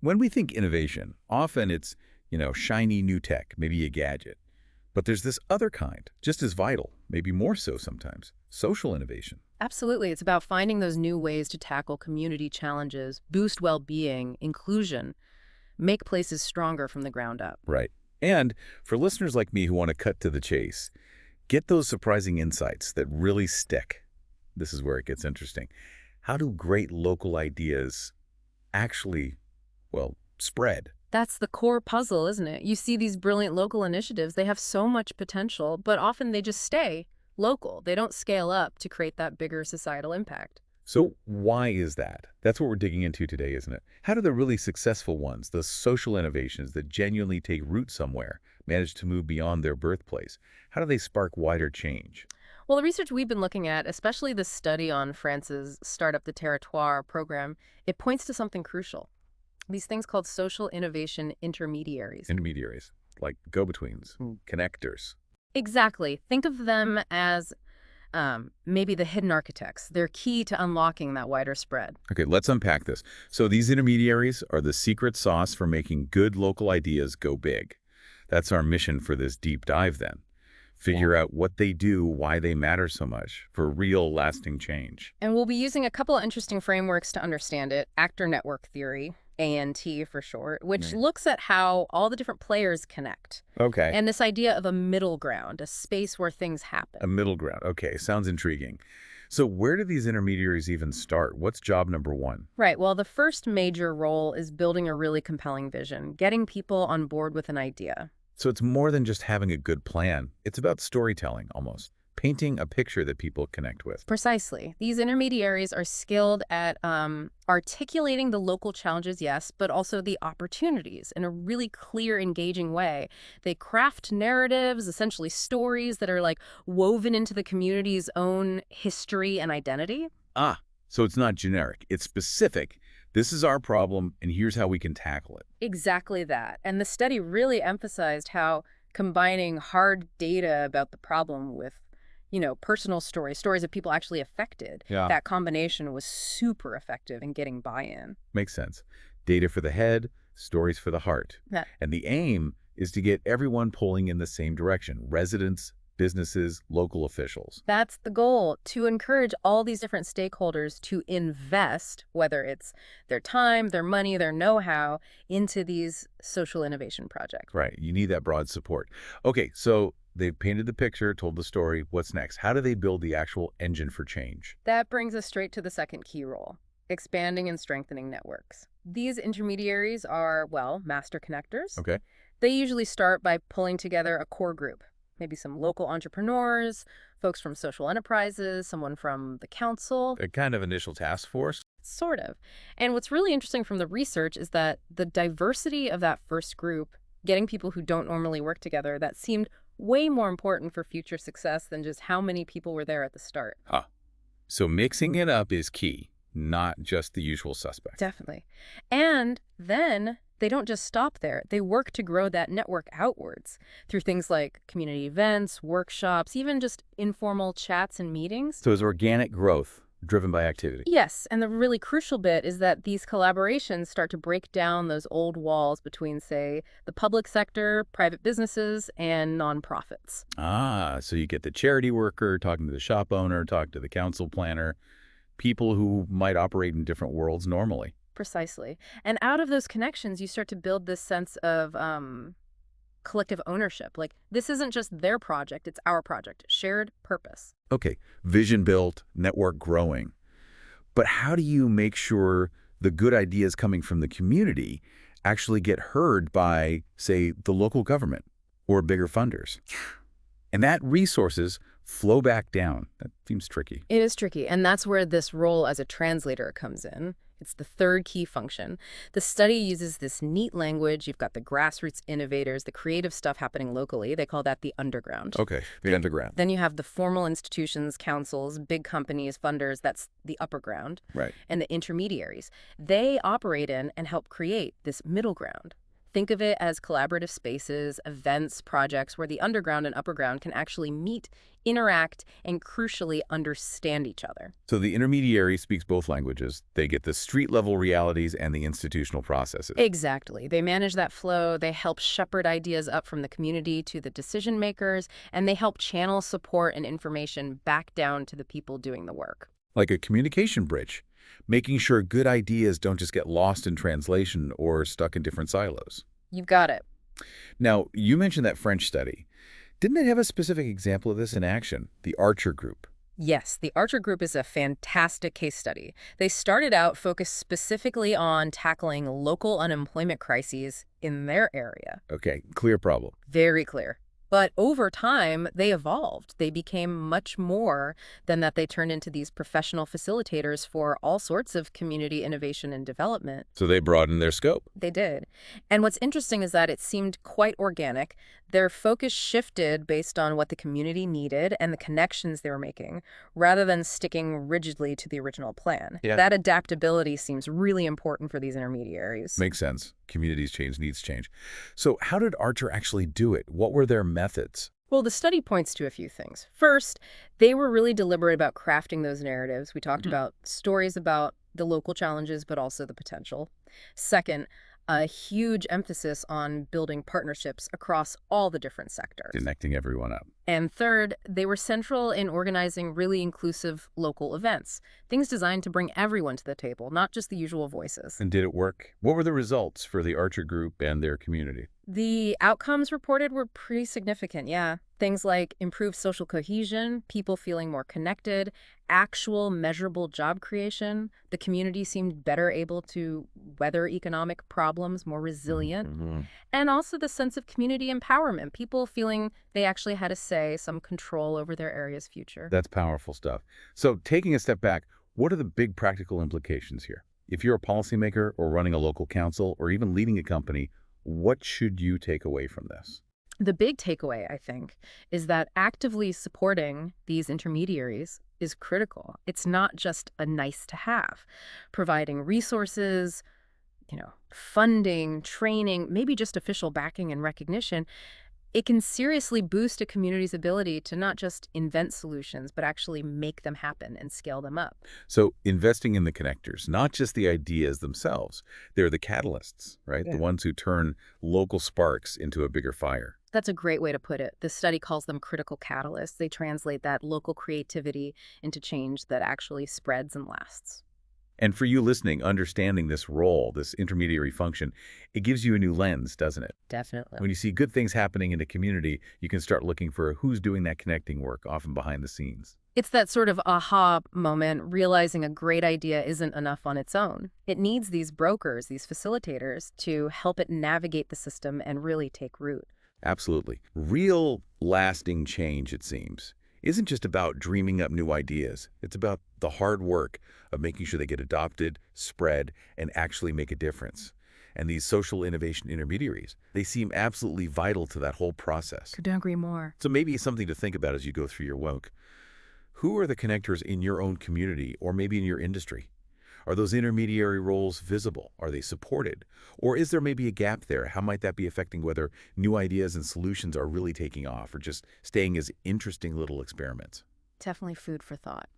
When we think innovation, often it's, shiny new tech, maybe a gadget. But there's this other kind, just as vital, maybe more so sometimes, social innovation. Absolutely. It's about finding those new ways to tackle community challenges, boost well-being, inclusion, make places stronger from the ground up. Right. And for listeners like me who want to cut to the chase, get those surprising insights that really stick. This is where it gets interesting. How do great local ideas actually, spread? That's the core puzzle, isn't it? You see these brilliant local initiatives, they have so much potential, but often they just stay local. They don't scale up to create that bigger societal impact. So why is that? That's what we're digging into today, isn't it? How do the really successful ones, the social innovations that genuinely take root somewhere, manage to move beyond their birthplace? How do they spark wider change? Well, the research we've been looking at, especially the study on France's Startup the Territoire program, it points to something crucial. These things called social innovation intermediaries. Intermediaries, like go-betweens, connectors. Exactly. Think of them as maybe the hidden architects. They're key to unlocking that wider spread. Okay, let's unpack this. So these intermediaries are the secret sauce for making good local ideas go big. That's our mission for this deep dive then. Figure out what they do, why they matter so much, for real lasting change. And we'll be using a couple of interesting frameworks to understand it. Actor network theory, ANT for short, which looks at how all the different players connect. Okay. And this idea of a middle ground, a space where things happen. A middle ground. Okay, sounds intriguing. So where do these intermediaries even start? What's job number one? Right. Well, the first major role is building a really compelling vision, getting people on board with an idea. So it's more than just having a good plan. It's about storytelling, almost. Painting a picture that people connect with. Precisely. These intermediaries are skilled at articulating the local challenges, yes, but also the opportunities in a really clear, engaging way. They craft narratives, essentially stories that are like woven into the community's own history and identity. Ah, so it's not generic. It's specific. This is our problem, and here's how we can tackle it. Exactly that. And the study really emphasized how combining hard data about the problem with personal stories of people actually affected. Yeah. That combination was super effective in getting buy-in. Makes sense. Data for the head, stories for the heart. Yeah. And the aim is to get everyone pulling in the same direction. Residents, businesses, local officials. That's the goal, to encourage all these different stakeholders to invest, whether it's their time, their money, their know-how, into these social innovation projects. Right. You need that broad support. Okay, so they've painted the picture, told the story. What's next? How do they build the actual engine for change? That brings us straight to the second key role, expanding and strengthening networks. These intermediaries are, master connectors. Okay. They usually start by pulling together a core group, maybe some local entrepreneurs, folks from social enterprises, someone from the council. A kind of initial task force? Sort of. And what's really interesting from the research is that the diversity of that first group, getting people who don't normally work together, that seemed way more important for future success than just how many people were there at the start. Huh. So mixing it up is key, not just the usual suspects. Definitely. And then they don't just stop there. They work to grow that network outwards through things like community events, workshops, even just informal chats and meetings. So it's organic growth driven by activity. Yes, and the really crucial bit is that these collaborations start to break down those old walls between, say, the public sector, private businesses, and nonprofits. Ah, so you get the charity worker talking to the shop owner, talking to the council planner, people who might operate in different worlds normally. Precisely. And out of those connections, you start to build this sense of collective ownership. Like, this isn't just their project, it's our project. Shared purpose. Okay, vision built, network growing. But how do you make sure the good ideas coming from the community actually get heard by, say, the local government or bigger funders? And that resources flow back down. That seems tricky. It is tricky, and that's where this role as a translator comes in. It's the third key function. The study uses this neat language. You've got the grassroots innovators, the creative stuff happening locally. They call that the underground. Okay, the underground. Then you have the formal institutions, councils, big companies, funders. That's the upper ground. Right. And the intermediaries. They operate in and help create this middle ground. Think of it as collaborative spaces, events, projects where the underground and upper ground can actually meet, interact, and crucially understand each other. So the intermediary speaks both languages. They get the street-level realities and the institutional processes. Exactly. They manage that flow, they help shepherd ideas up from the community to the decision makers, and they help channel support and information back down to the people doing the work. Like a communication bridge, making sure good ideas don't just get lost in translation or stuck in different silos. You've got it. Now, you mentioned that French study. Didn't it have a specific example of this in action, the Archer Group? Yes, the Archer Group is a fantastic case study. They started out focused specifically on tackling local unemployment crises in their area. Okay, clear problem. Very clear. But over time, they evolved. They became much more than that. They turned into these professional facilitators for all sorts of community innovation and development. So they broadened their scope. They did. And what's interesting is that it seemed quite organic. Their focus shifted based on what the community needed and the connections they were making, rather than sticking rigidly to the original plan. Yeah. That adaptability seems really important for these intermediaries. Makes sense. Communities change, needs change. So how did Archer actually do it? What were their methods? Well, the study points to a few things. First, they were really deliberate about crafting those narratives. We talked about stories about the local challenges, but also the potential. Second, a huge emphasis on building partnerships across all the different sectors. Connecting everyone up. And third, they were central in organizing really inclusive local events, things designed to bring everyone to the table, not just the usual voices. And did it work? What were the results for the Archer Group and their community? The outcomes reported were pretty significant, yeah. Things like improved social cohesion, people feeling more connected, actual measurable job creation. The community seemed better able to weather economic problems, more resilient. And also the sense of community empowerment, people feeling they actually had a say, some control over their area's future. That's powerful stuff. So taking a step back, what are the big practical implications here? If you're a policymaker or running a local council or even leading a company, what should you take away from this? The big takeaway, I think, is that actively supporting these intermediaries is critical. It's not just a nice to have. Providing resources, funding, training, maybe just official backing and recognition, it can seriously boost a community's ability to not just invent solutions, but actually make them happen and scale them up. So investing in the connectors, not just the ideas themselves. They're the catalysts, right? Yeah. The ones who turn local sparks into a bigger fire. That's a great way to put it. The study calls them critical catalysts. They translate that local creativity into change that actually spreads and lasts. And for you listening, understanding this role, this intermediary function, it gives you a new lens, doesn't it? Definitely. When you see good things happening in a community, you can start looking for who's doing that connecting work, often behind the scenes. It's that sort of aha moment, realizing a great idea isn't enough on its own. It needs these brokers, these facilitators, to help it navigate the system and really take root. Absolutely. Real lasting change, it seems, isn't just about dreaming up new ideas. It's about the hard work of making sure they get adopted, spread, and actually make a difference. And these social innovation intermediaries, they seem absolutely vital to that whole process. Couldn't agree more. So maybe it's something to think about as you go through your work. Who are the connectors in your own community or maybe in your industry? Are those intermediary roles visible? Are they supported? Or is there maybe a gap there? How might that be affecting whether new ideas and solutions are really taking off or just staying as interesting little experiments? Definitely food for thought.